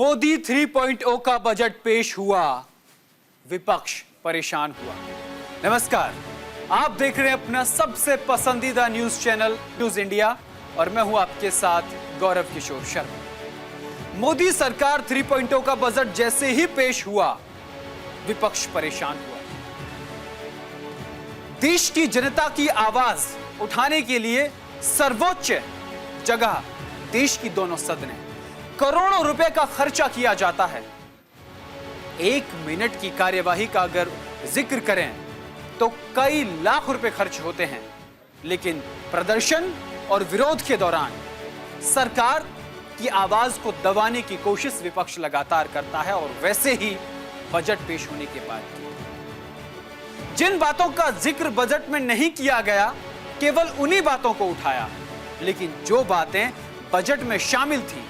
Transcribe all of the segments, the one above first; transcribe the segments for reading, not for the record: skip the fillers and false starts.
मोदी 3.0 का बजट पेश हुआ, विपक्ष परेशान हुआ। नमस्कार, आप देख रहे हैं अपना सबसे पसंदीदा न्यूज चैनल न्यूज इंडिया और मैं हूं आपके साथ गौरव किशोर शर्मा। मोदी सरकार 3.0 का बजट जैसे ही पेश हुआ, विपक्ष परेशान हुआ। देश की जनता की आवाज उठाने के लिए सर्वोच्च जगह देश की दोनों सदनें करोड़ों रुपए का खर्चा किया जाता है। 1 मिनट की कार्यवाही का अगर जिक्र करें तो कई लाख रुपए खर्च होते हैं, लेकिन प्रदर्शन और विरोध के दौरान सरकार की आवाज को दबाने की कोशिश विपक्ष लगातार करता है और वैसे ही बजट पेश होने के बाद जिन बातों का जिक्र बजट में नहीं किया गया, केवल उन्हीं बातों को उठाया, लेकिन जो बातें बजट में शामिल थी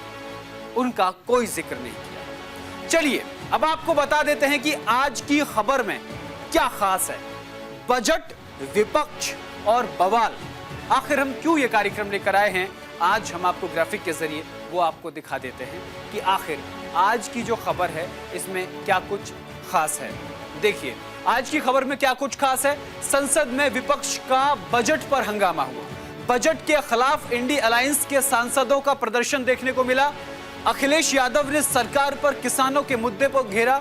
उनका कोई जिक्र नहीं किया। चलिए अब आपको बता देते हैं कि आज की खबर में क्या खास है। बजट, विपक्ष और बवाल, आखिर हम क्यों ये कार्यक्रम लेकर आए हैं, आज हम आपको ग्राफिक के जरिए वो आपको दिखा देते हैं कि आखिर आज की जो खबर है इसमें क्या कुछ खास है। देखिए आज की खबर में क्या कुछ खास है। संसद में विपक्ष का बजट पर हंगामा हुआ। बजट के खिलाफ इंडी अलायंस के सांसदों का प्रदर्शन देखने को मिला। अखिलेश यादव ने सरकार पर किसानों के मुद्दे पर घेरा।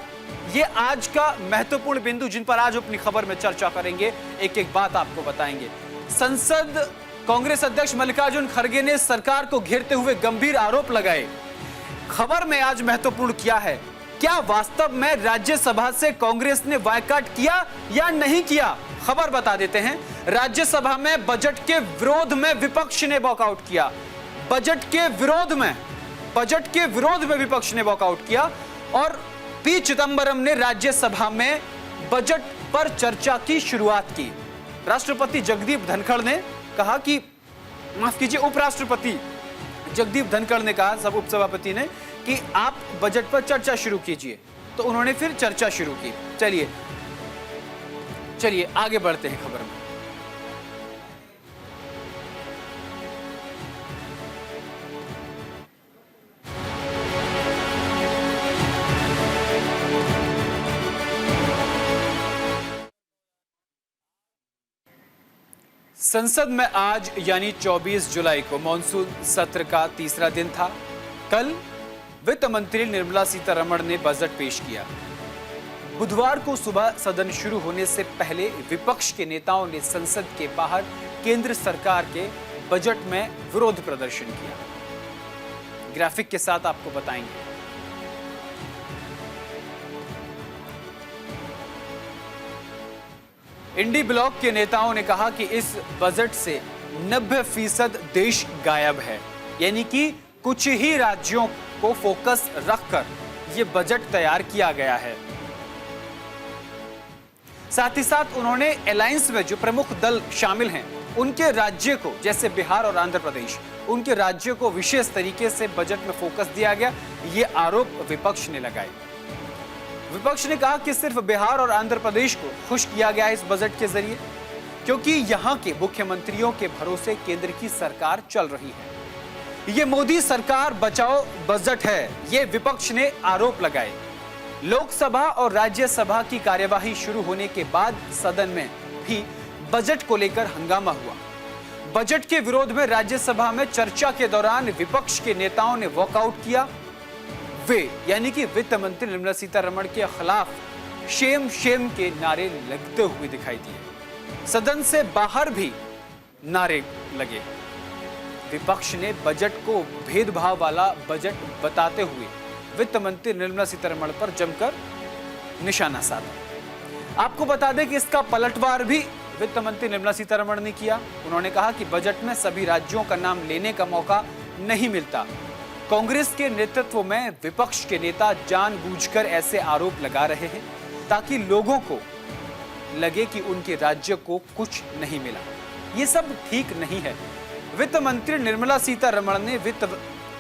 ये आज का महत्वपूर्ण बिंदु जिन पर आज अपनी खबर में चर्चा करेंगे, एक एक बात आपको बताएंगे। संसद कांग्रेस अध्यक्ष मल्लिकार्जुन खड़गे ने सरकार को घेरते हुए गंभीर आरोप लगाए। खबर में आज महत्वपूर्ण क्या है, क्या वास्तव में राज्यसभा से कांग्रेस ने बायकॉट किया या नहीं किया, खबर बता देते हैं। राज्यसभा में बजट के विरोध में विपक्ष ने वॉकआउट किया। बजट के विरोध में विपक्ष ने वॉकआउट किया और पी चिदंबरम ने राज्यसभा में बजट पर चर्चा की शुरुआत की। राष्ट्रपति जगदीप धनखड़ ने कहा कि उपराष्ट्रपति जगदीप धनखड़ ने कहा, सब उपसभापति ने, कि आप बजट पर चर्चा शुरू कीजिए, तो उन्होंने फिर चर्चा शुरू की। चलिए आगे बढ़ते हैं खबर में। संसद में आज यानी 24 जुलाई को मॉनसून सत्र का तीसरा दिन था। कल वित्त मंत्री निर्मला सीतारमण ने बजट पेश किया। बुधवार को सुबह सदन शुरू होने से पहले विपक्ष के नेताओं ने संसद के बाहर केंद्र सरकार के बजट में विरोध प्रदर्शन किया। ग्राफिक के साथ आपको बताएंगे। इंडी ब्लॉक के नेताओं ने कहा कि इस बजट से 90% देश गायब है, यानी कि कुछ ही राज्यों को फोकस रखकर यह बजट तैयार किया गया है। साथ ही साथ उन्होंने अलायंस में जो प्रमुख दल शामिल हैं उनके राज्य को, जैसे बिहार और आंध्र प्रदेश, उनके राज्यों को विशेष तरीके से बजट में फोकस दिया गया, ये आरोप विपक्ष ने लगाए। विपक्ष ने कहा कि सिर्फ बिहार और आंध्र प्रदेश को खुश किया गया इस बजट के जरिए, क्योंकि यहां के मुख्यमंत्रियों के भरोसे केंद्र की सरकार चल रही है। ये मोदी सरकार बचाओ बजट है, ये विपक्ष ने आरोप लगाए। लोकसभा और राज्यसभा की कार्यवाही शुरू होने के बाद सदन में भी बजट को लेकर हंगामा हुआ। बजट के विरोध में राज्यसभा में चर्चा के दौरान विपक्ष के नेताओं ने वॉकआउट किया। वे यानी कि वित्त मंत्री निर्मला सीतारमण के खिलाफ शेम शेम के नारे लगते हुए दिखाई दिए। सदन से बाहर भी नारे लगे। विपक्ष ने बजट को भेदभाव वाला बजट बताते हुए वित्त मंत्री निर्मला सीतारमण पर जमकर निशाना साधा। आपको बता दें कि इसका पलटवार भी वित्त मंत्री निर्मला सीतारमण ने किया। उन्होंने कहा कि बजट में सभी राज्यों का नाम लेने का मौका नहीं मिलता। कांग्रेस के नेतृत्व में विपक्ष के नेता जानबूझकर ऐसे आरोप लगा रहे हैं ताकि लोगों को लगे कि उनके राज्य को कुछ नहीं मिला। ये सब ठीक नहीं है। वित्त मंत्री निर्मला सीतारमण ने वित्त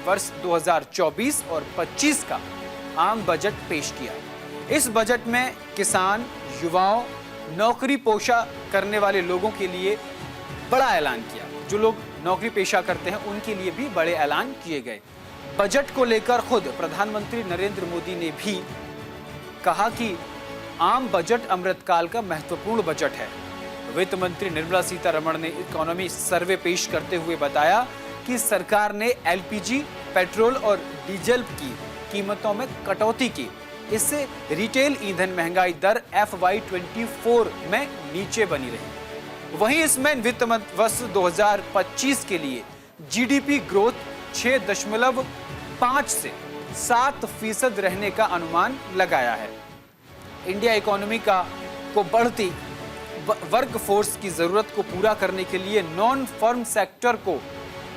वर्ष 2024 और 25 का आम बजट पेश किया। इस बजट में किसान, युवाओं, नौकरी पेशा करने वाले लोगों के लिए बड़ा ऐलान किया। जो लोग नौकरी पेशा करते हैं उनके लिए भी बड़े ऐलान किए गए। बजट को लेकर खुद प्रधानमंत्री नरेंद्र मोदी ने भी कहा कि आम बजट अमृतकाल का महत्वपूर्ण बजट है। वित्त मंत्री निर्मला सीतारमण ने इकोनॉमी सर्वे पेश करते हुए बताया कि सरकार ने एलपीजी, पेट्रोल और डीजल की कीमतों में कटौती की। इससे रिटेल ईंधन महंगाई दर FY24 में नीचे बनी रही। वहीं इसमें वित्त वर्ष 2025 के लिए जीडीपी ग्रोथ 6.5 से 7% रहने का अनुमान लगाया है। इंडिया इकोनॉमी को बढ़ती वर्कफोर्स की जरूरत को पूरा करने के लिए नॉन फर्म सेक्टर को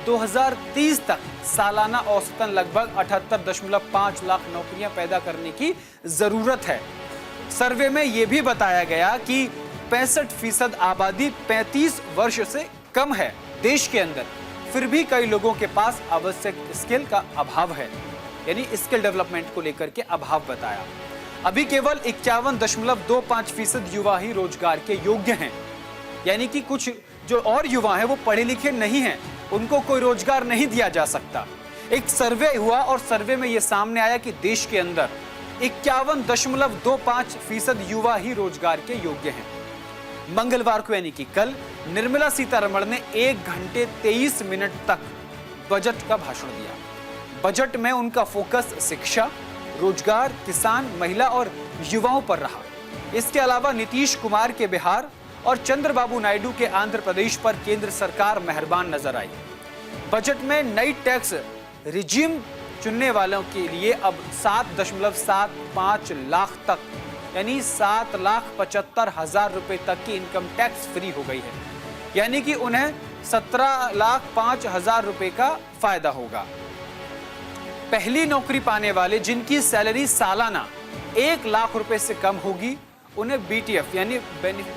2030 तक सालाना औसतन लगभग 78.5 लाख नौकरियां पैदा करने की जरूरत है। सर्वे में यह भी बताया गया कि 65% आबादी 35 वर्ष से कम है देश के अंदर, फिर भी कई लोगों के पास आवश्यक स्किल का अभाव है, यानी स्किल डेवलपमेंट को लेकर के अभाव बताया। अभी केवल 51.25% युवा ही रोजगार के योग्य हैं, यानी कि कुछ जो और युवा हैं वो पढ़े लिखे नहीं हैं, उनको कोई रोजगार नहीं दिया जा सकता। एक सर्वे हुआ और सर्वे में यह सामने आया कि देश के अंदर 51.25% युवा ही रोजगार के योग्य हैं। मंगलवार को यानी कि कल निर्मला सीतारमण ने 1 घंटे 23 मिनट तक बजट का भाषण दिया। बजट में उनका फोकस शिक्षा, रोजगार, किसान, महिला और युवाओं पर रहा। इसके अलावा नीतीश कुमार के बिहार और चंद्रबाबू नायडू के आंध्र प्रदेश पर केंद्र सरकार मेहरबान नजर आई। बजट में नई टैक्स रिजीम चुनने वालों के लिए अब 7.75 लाख तक यानी 7,75,000 रुपए तक की इनकम टैक्स फ्री हो गई है, यानी कि उन्हें 17,05,000 रुपए का फायदा होगा। पहली नौकरी पाने वाले जिनकी सैलरी सालाना 1 लाख रुपए से कम होगी, उन्हें BTF यानी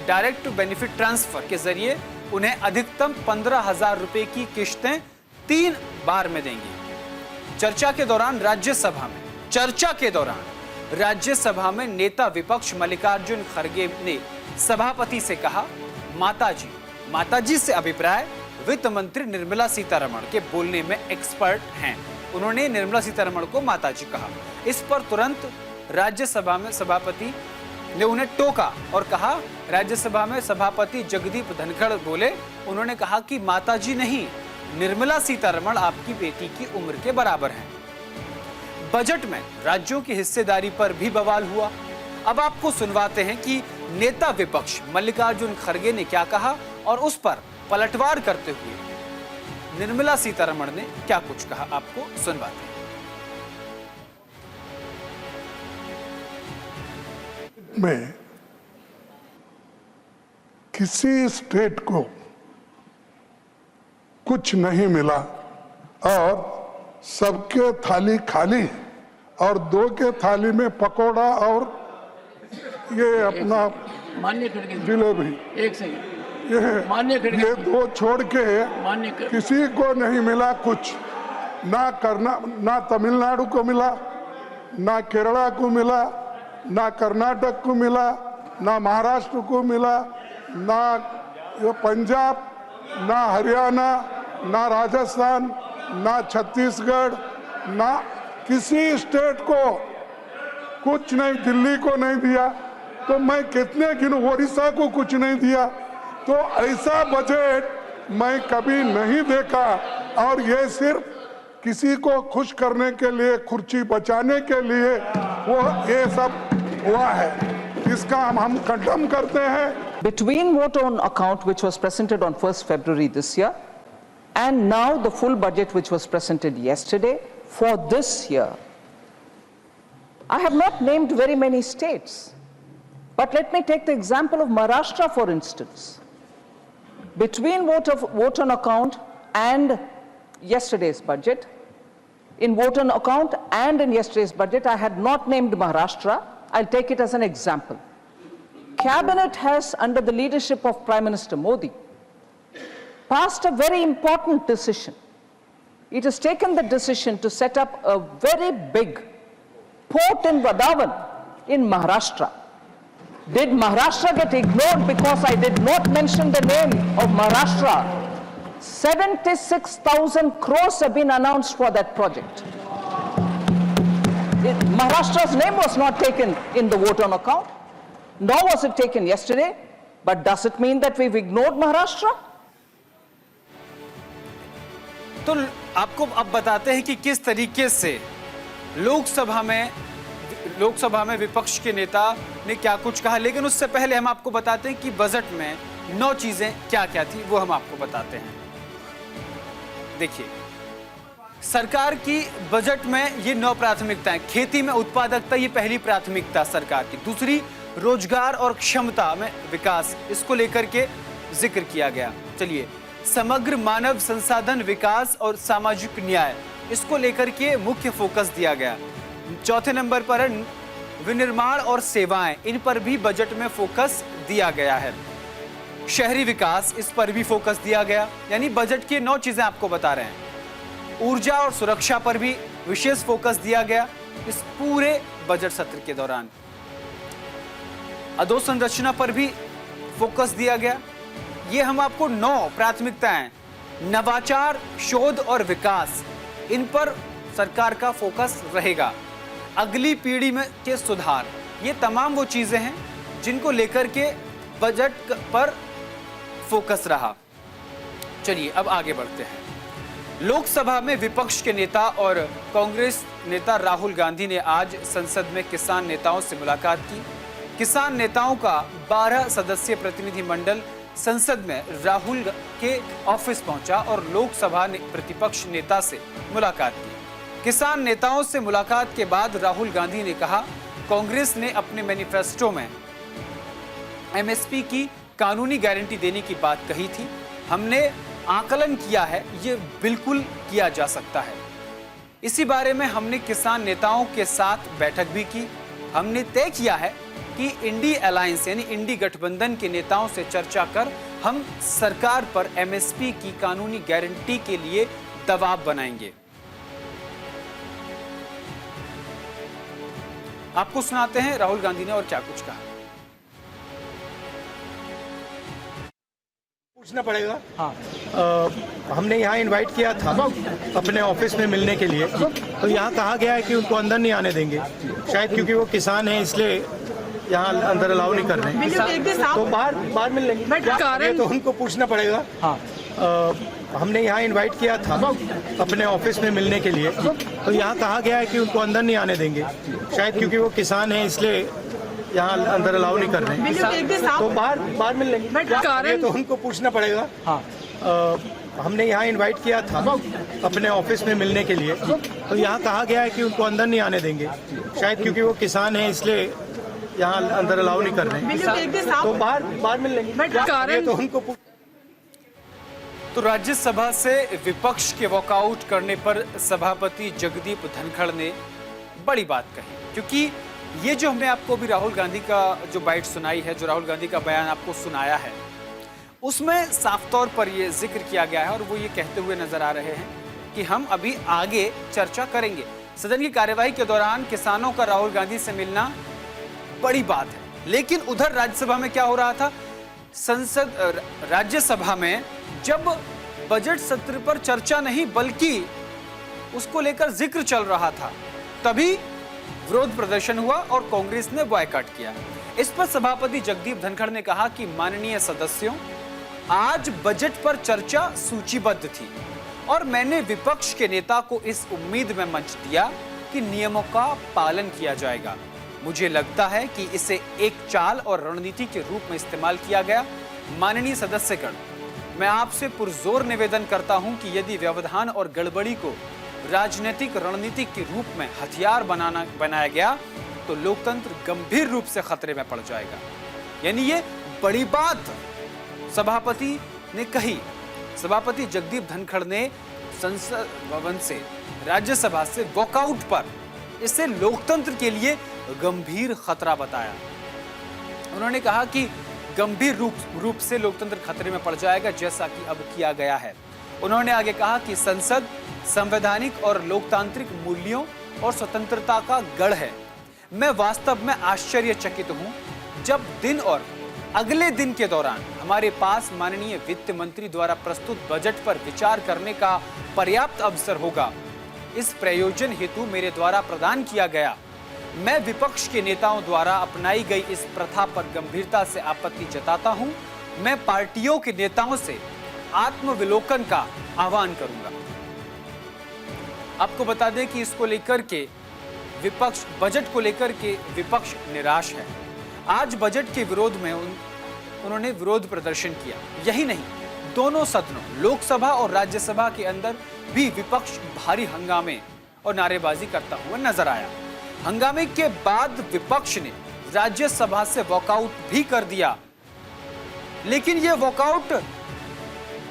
डायरेक्ट टू बेनिफिट ट्रांसफर के जरिए उन्हें अधिकतम 15,000 रुपए की किश्तें 3 बार में देंगी। चर्चा के दौरान राज्यसभा में नेता विपक्ष मल्लिकार्जुन खड़गे ने सभापति से कहा, माताजी से अभिप्राय वित्त मंत्री निर्मला सीतारमण के बोलने में एक्सपर्ट हैं। उन्होंने निर्मला सीतारमण को माताजी कहा। इस पर तुरंत राज्यसभा में सभापति ने उन्हें टोका और कहा, राज्यसभा में सभापति जगदीप धनखड़ बोले, उन्होंने कहा कि माताजी नहीं, निर्मला सीतारमण आपकी बेटी की उम्र के बराबर हैं। बजट में राज्यों की हिस्सेदारी पर भी बवाल हुआ। अब आपको सुनवाते हैं कि नेता विपक्ष मल्लिकार्जुन खड़गे ने क्या कहा और उस पर पलटवार करते हुए निर्मला सीतारमण ने क्या कुछ कहा, आपको सुनवाते हैं। में किसी स्टेट को कुछ नहीं मिला और सबके थाली खाली और 2 के थाली में पकोड़ा और ये अपना जिलेबी, एक सेकंड, ये 2 छोड़ के किसी को नहीं मिला कुछ। ना तमिलनाडु को मिला, ना केरला को मिला, ना कर्नाटक को मिला, ना महाराष्ट्र को मिला, ना पंजाब, ना हरियाणा, ना राजस्थान, ना छत्तीसगढ़, ना किसी स्टेट को कुछ नहीं, दिल्ली को नहीं दिया, तो मैं कितने गिनूं, ओडिशा को कुछ नहीं दिया। तो ऐसा बजट मैं कभी नहीं देखा और ये सिर्फ किसी को खुश करने के लिए, कुर्सी बचाने के लिए वो ये सब हुआ है। इसका हम कंडम करते हैं। Between vote on account which was presented on 1st February this year and now the full budget which was presented yesterday for this year, I have not named very many states, but let me take the example of Maharashtra for instance. Between vote on account and yesterday's budget, in vote on account and in yesterday's budget, I had not named Maharashtra. I'll take it as an example. Cabinet has, under the leadership of Prime Minister Modi, passed a very important decision. It has taken the decision to set up a very big port in Vadavan in Maharashtra. Did Maharashtra get ignored because I did not mention the name of Maharashtra? 76,000 crores have been announced for that project. Maharashtra's name was not taken in the vote on account, nor was it taken yesterday. But does it mean that we've ignored Maharashtra? तो आपको अब बताते हैं कि किस तरीके से लोकसभा में विपक्ष के नेता ने क्या कुछ कहा। लेकिन उससे पहले हम आपको बताते हैं कि बजट में 9 चीजें क्या क्या थी, वो हम आपको बताते हैं। देखिए, सरकार की बजट में ये 9 प्राथमिकताएं। खेती में उत्पादकता, ये पहली प्राथमिकता सरकार की। दूसरी, रोजगार और क्षमता में विकास, इसको लेकर के जिक्र किया गया। चलिए, समग्र मानव संसाधन विकास और सामाजिक न्याय, इसको लेकर के मुख्य फोकस दिया गया। चौथे नंबर पर है विनिर्माण और सेवाएं, इन पर भी बजट में फोकस दिया गया है। शहरी विकास, इस पर भी फोकस दिया गया। यानी बजट की 9 चीजें आपको बता रहे हैं। ऊर्जा और सुरक्षा पर भी विशेष फोकस दिया गया इस पूरे बजट सत्र के दौरान। अधोसंरचना पर भी फोकस दिया गया। ये हम आपको 9 प्राथमिकताएं, नवाचार, शोध और विकास, इन पर सरकार का फोकस रहेगा। अगली पीढ़ी में के सुधार, ये तमाम वो चीजें हैं जिनको लेकर के बजट पर फोकस रहा। चलिए अब आगे बढ़ते हैं। लोकसभा में विपक्ष के नेता और कांग्रेस नेता राहुल गांधी ने आज संसद में किसान नेताओं से मुलाकात की। किसान नेताओं का 12 सदस्यीय प्रतिनिधि मंडल संसद में राहुल के ऑफिस पहुंचा और लोकसभा प्रतिपक्ष नेता से मुलाकात की। किसान नेताओं से मुलाकात के बाद राहुल गांधी ने कहा, कांग्रेस ने अपने मैनिफेस्टो में एमएसपी की कानूनी गारंटी देने की बात कही थी। हमने आकलन किया है, ये बिल्कुल किया जा सकता है। इसी बारे में हमने किसान नेताओं के साथ बैठक भी की। हमने तय किया है कि इंडी अलायंस यानी इंडी गठबंधन के नेताओं से चर्चा कर हम सरकार पर एमएसपी की कानूनी गारंटी के लिए दबाव बनाएंगे। आपको सुनाते हैं राहुल गांधी ने और क्या कुछ कहा। पूछना पड़ेगा। हमने यहाँ इनवाइट किया था अपने ऑफिस में मिलने के लिए, तो यहाँ कहा गया है कि उनको अंदर नहीं आने देंगे, शायद क्योंकि वो किसान हैं इसलिए यहाँ अंदर अलाउ नहीं कर रहे हैं। तो बाहर मिल लेंगे, तो उनको पूछना पड़ेगा। हमने यहाँ इनवाइट किया था अपने ऑफिस में मिलने के लिए, तो यहाँ कहा गया है कि उनको अंदर नहीं आने देंगे, शायद क्योंकि वो किसान हैं इसलिए यहाँ अंदर अलाउ नहीं कर रहे हैं। तो बाहर मिल लेंगे, तो उनको पूछना पड़ेगा। हमने यहाँ इनवाइट किया था अपने ऑफिस में मिलने के लिए, तो यहाँ कहा गया है कि उनको अंदर नहीं आने देंगे, शायद क्योंकि वो किसान हैं इसलिए यहाँ अंदर अलाउ नहीं कर रहे हैं। तो बाहर मिल लेंगे, तो उनको तो राज्यसभा से विपक्ष के वॉकआउट करने पर सभापति जगदीप धनखड़ ने बड़ी बात कही, क्योंकि ये जो हमने आपको भी राहुल गांधी का जो बाइट सुनाई है, जो राहुल गांधी का बयान आपको सुनाया है, उसमें साफ तौर पर ये जिक्र किया गया है और वो ये कहते हुए नजर आ रहे हैं कि हम अभी आगे चर्चा करेंगे। सदन की कार्यवाही के दौरान किसानों का राहुल गांधी से मिलना बड़ी बात है। लेकिन उधर राज्यसभा में क्या हो रहा था, राज्यसभा में जब बजट सत्र पर चर्चा नहीं बल्कि उसको लेकर जिक्र चल रहा था, तभी विरोध प्रदर्शन हुआ और कांग्रेस ने बॉयकॉट किया। इस पर सभापति जगदीप धनखड़ ने कहा कि माननीय सदस्यों, आज बजट पर चर्चा सूचीबद्ध थी और मैंने विपक्ष के नेता को इस उम्मीद में मंच दिया कि नियमों का पालन किया जाएगा। मुझे लगता है कि इसे एक चाल और रणनीति के रूप में इस्तेमाल किया गया। माननीय सदस्यगण, मैं आपसे पुरजोर निवेदन करता हूं कि यदि व्यवधान और गड़बड़ी को राजनीतिक रणनीति के रूप में हथियार बनाया गया तो लोकतंत्र गंभीर रूप से खतरे में पड़ जाएगा। यानी ये बड़ी बात सभापति ने कही। सभापति जगदीप धनखड़ ने संसद भवन से, राज्यसभा से वॉकआउट पर इसे लोकतंत्र के लिए गंभीर खतरा बताया। उन्होंने कहा कि गंभीर रूप से लोकतंत्र खतरे में पड़ जाएगा, जैसा कि अब किया गया है। उन्होंने आगे कहा कि संसद संवैधानिक और लोकतांत्रिक मूल्यों और स्वतंत्रता का गढ़ है। मैं वास्तव में आश्चर्यचकित हूं जब दिन और अगले दिन के दौरान हमारे पास माननीय वित्त मंत्री द्वारा प्रस्तुत बजट पर विचार करने का पर्याप्त अवसर होगा। इस प्रयोजन हेतु मेरे द्वारा प्रदान किया गया। मैं विपक्ष के नेताओं द्वारा अपनाई गई इस प्रथा पर गंभीरता से आपत्ति जताता हूं। मैं पार्टियों के नेताओं से आत्मविलोकन का आह्वान करूंगा। आपको बता दें कि इसको लेकर के विपक्ष, बजट को लेकर के विपक्ष निराश है। आज बजट के विरोध में उन्होंने विरोध प्रदर्शन किया। यही नहीं, दोनों सदनों, लोकसभा और राज्यसभा के अंदर भी विपक्ष भारी हंगामे और नारेबाजी करता हुआ नजर आया। हंगामे के बाद विपक्ष ने राज्यसभा से वॉकआउट भी कर दिया, लेकिन यह वॉकआउट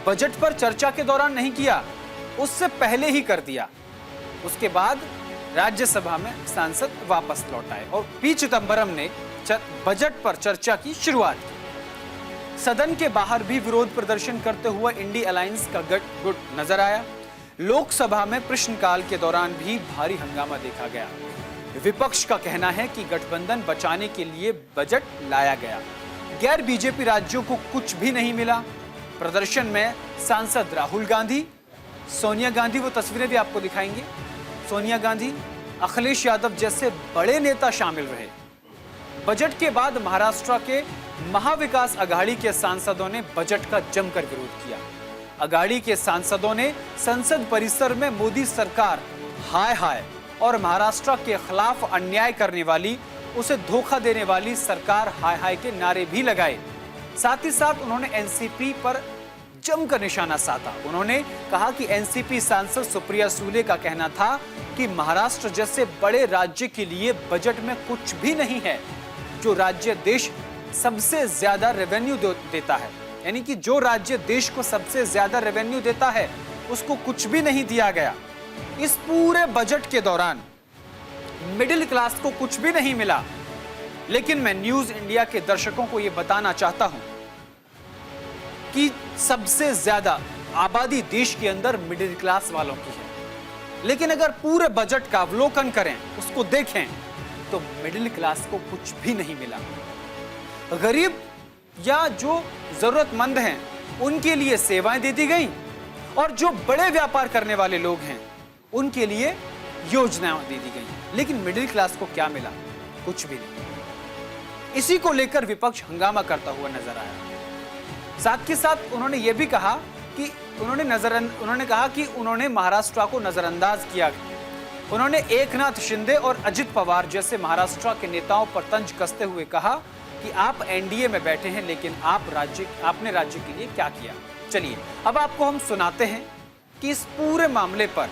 बजट पर चर्चा के दौरान नहीं किया, उससे पहले ही कर दिया। उसके बाद राज्यसभा में सांसद वापस लौट आए और पी चिदंबरम ने बजट पर चर्चा की शुरुआत की। सदन के बाहर भी विरोध प्रदर्शन करते हुए इंडी अलायंस का गुट नजर आया। लोकसभा में प्रश्नकाल के दौरान भी भारी हंगामा देखा गया। विपक्ष का कहना है कि गठबंधन बचाने के लिए बजट लाया गया, गैर बीजेपी राज्यों को कुछ भी नहीं मिला। प्रदर्शन में सांसद राहुल गांधी, सोनिया गांधी, वो तस्वीरें भी आपको दिखाएंगे, सोनिया गांधी, अखिलेश यादव जैसे बड़े नेता शामिल रहे। बजट के बाद महाराष्ट्र के महाविकास अघाड़ी के सांसदों ने बजट का जमकर विरोध किया। अघाड़ी के सांसदों ने संसद परिसर में मोदी सरकार हाय हाय और महाराष्ट्र के खिलाफ अन्याय करने वाली, उसे धोखा देने वाली सरकार हाय हाय के नारे भी लगाए। साथ ही साथ उन्होंने एनसीपी पर जमकर निशाना साधा। उन्होंने कहा कि एनसीपी सांसद सुप्रिया सुले का कहना था कि महाराष्ट्र जैसे बड़े राज्य के लिए बजट में कुछ भी नहीं है। जो राज्य देश सबसे ज्यादा रेवेन्यू देता है, यानी कि जो राज्य देश को सबसे ज्यादा रेवेन्यू देता है, उसको कुछ भी नहीं दिया गया। इस पूरे बजट के दौरान मिडिल क्लास को कुछ भी नहीं मिला। लेकिन मैं न्यूज इंडिया के दर्शकों को यह बताना चाहता हूं कि सबसे ज्यादा आबादी देश के अंदर मिडिल क्लास वालों की है। लेकिन अगर पूरे बजट का अवलोकन करें, उसको देखें, तो मिडिल क्लास को कुछ भी नहीं मिला। गरीब या जो जरूरतमंद हैं, उनके लिए सेवाएं दे दी गई, और जो बड़े व्यापार करने वाले लोग हैं, उनके लिए योजनाएं दे दी गई। लेकिन मिडिल क्लास को क्या मिला? कुछ भी नहीं। इसी को लेकर विपक्ष हंगामा करता हुआ नजर आया। साथ के साथ उन्होंने यह भी कहा कि उन्होंने कहा कि उन्होंने महाराष्ट्र को नजरअंदाज किया। उन्होंने एकनाथ शिंदे और अजित पवार जैसे महाराष्ट्र के नेताओं पर तंज कसते हुए कहा कि आप एनडीए में बैठे हैं, लेकिन आपने राज्य के लिए क्या किया। चलिए अब आपको हम सुनाते हैं कि इस पूरे मामले पर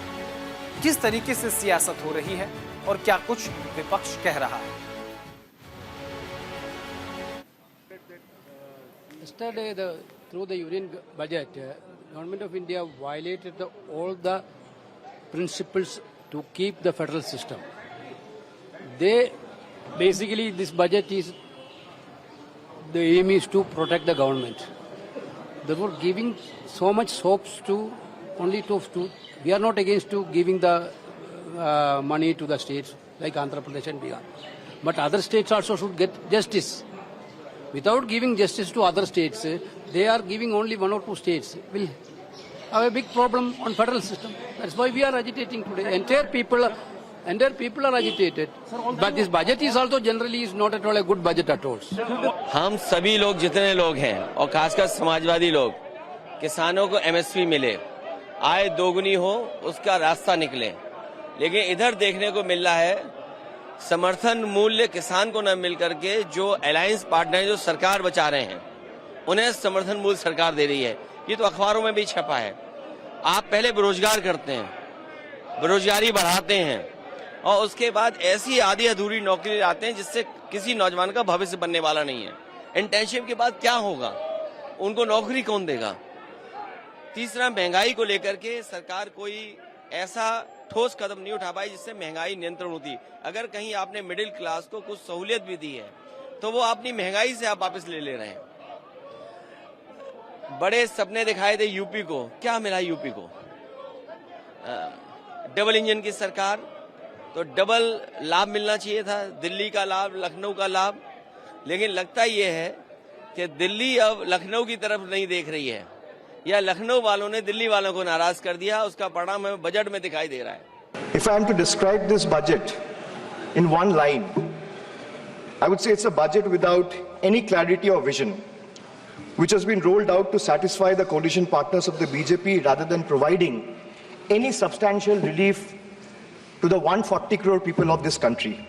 किस तरीके से सियासत हो रही है और क्या कुछ विपक्ष कह रहा है। Yesterday, through the Union budget, Government of India violated all the principles to keep the federal system. Basically, this budget is, the aim is to protect the government. Therefore, giving so much hopes to we are not against to giving the money to the states like Andhra Pradesh and Bihar. But other states also should get justice. Without giving justice to other states, they are giving only one or two states. Will have a big problem on federal system. That's why we are agitating today. Entire people are agitated. But this budget is also generally is not at all a good budget at all. हम सभी लोग, जितने लोग हैं, और खासकर समाजवादी लोग, किसानों को एमएसपी मिले, आय दोगुनी हो, उसका रास्ता निकले। लेकिन इधर देखने को मिल रहा है समर्थन मूल्य किसान को न मिल करके जो अलायंस पार्टनर जो सरकार बचा रहे हैं, उन्हें समर्थन मूल्य सरकार दे रही है। ये तो अखबारों में भी छपा है। आप पहले बेरोजगार करते हैं, बेरोजगारी बढ़ाते हैं, और उसके बाद ऐसी आधी अधूरी नौकरी लाते हैं जिससे किसी नौजवान का भविष्य बनने वाला नहीं है। इंटर्नशिप के बाद क्या होगा? उनको नौकरी कौन देगा? तीसरा, महंगाई को लेकर के सरकार कोई ऐसा ठोस कदम नहीं उठा पाई जिससे महंगाई नियंत्रण होती। अगर कहीं आपने मिडिल क्लास को कुछ सहूलियत भी दी है, तो वो अपनी महंगाई से आप वापस ले रहे हैं। बड़े सपने दिखाए थे यूपी को, क्या मिला यूपी को? डबल इंजन की सरकार, तो डबल लाभ मिलना चाहिए था, दिल्ली का लाभ, लखनऊ का लाभ। लेकिन लगता यह है कि दिल्ली अब लखनऊ की तरफ नहीं देख रही है, या लखनऊ वालों ने दिल्ली वालों को नाराज कर दिया। उसका परिणाम हमें बजट में दिखाई दे रहा है। If I am to describe this budget in one line, I would say it's a budget without any clarity or vision, which has been rolled out to satisfy the coalition partners of the BJP rather than providing any substantial relief to the 140 crore people of this country.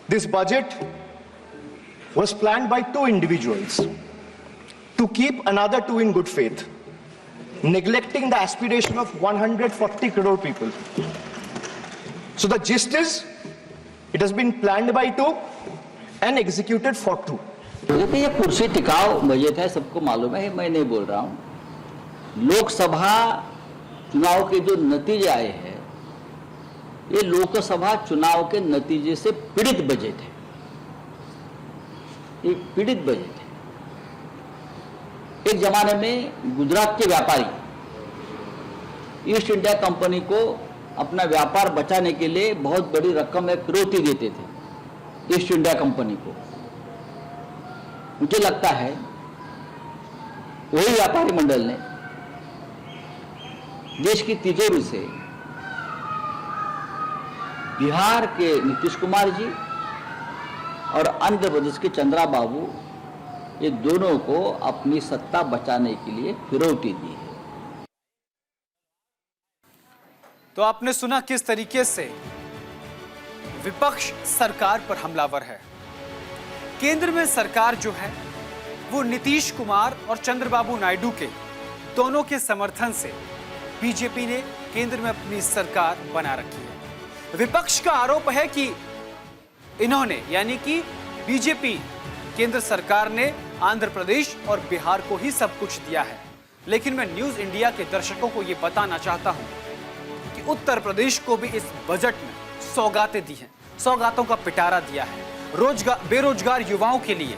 This budget was planned by two individuals to keep another two in good faith, neglecting the aspiration of 140 crore people. So the gist is, it has been planned by two and executed for two. देखिए, ये कुर्सी टिकाऊ budget है, सबको मालूम है, मैं नहीं बोल रहा हूं। लोकसभा चुनाव के जो नतीजे आए हैं, ये लोकसभा चुनाव के नतीजे से पीड़ित बजट है, ये पीड़ित बजट है। एक जमाने में गुजरात के व्यापारी ईस्ट इंडिया कंपनी को अपना व्यापार बचाने के लिए बहुत बड़ी रकम में फिरौती देते थे ईस्ट इंडिया कंपनी को। मुझे लगता है वही व्यापारी मंडल ने देश की तिजोरी से बिहार के नीतीश कुमार जी और आंध्र प्रदेश के चंद्रा बाबू, ये दोनों को अपनी सत्ता बचाने के लिए फिरौती दी है। तो आपने सुना किस तरीके से विपक्ष सरकार पर हमलावर है। केंद्र में सरकार जो है वो नीतीश कुमार और चंद्रबाबू नायडू के दोनों के समर्थन से बीजेपी ने केंद्र में अपनी सरकार बना रखी है। विपक्ष का आरोप है कि इन्होंने यानी कि बीजेपी केंद्र सरकार ने आंध्र प्रदेश और बिहार को ही सब कुछ दिया है। लेकिन मैं न्यूज इंडिया के दर्शकों को यह बताना चाहता हूं कि उत्तर प्रदेश को भी इस बजट में सौगातें दी हैं, सौगातों का पिटारा दिया है। बेरोजगार युवाओं के लिए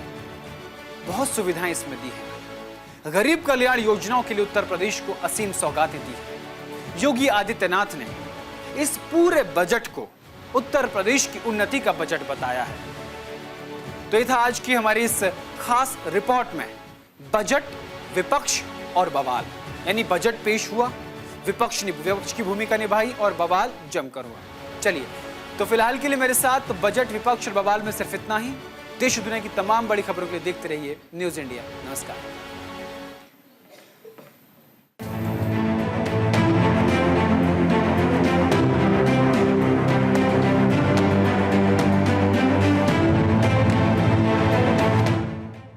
बहुत सुविधाएं इसमें दी हैं। गरीब कल्याण योजनाओं के लिए उत्तर प्रदेश को असीम सौगातें दी हैं। योगी आदित्यनाथ ने इस पूरे बजट को उत्तर प्रदेश की उन्नति का बजट बताया है। तो ये था आज की हमारी इस खास रिपोर्ट में बजट, विपक्ष और बवाल। यानी बजट पेश हुआ, विपक्ष ने विपक्ष की भूमिका निभाई और बवाल जमकर हुआ। चलिए, तो फिलहाल के लिए मेरे साथ बजट, विपक्ष और बवाल में सिर्फ इतना ही। देश और दुनिया की तमाम बड़ी खबरों के लिए देखते रहिए न्यूज इंडिया। नमस्कार।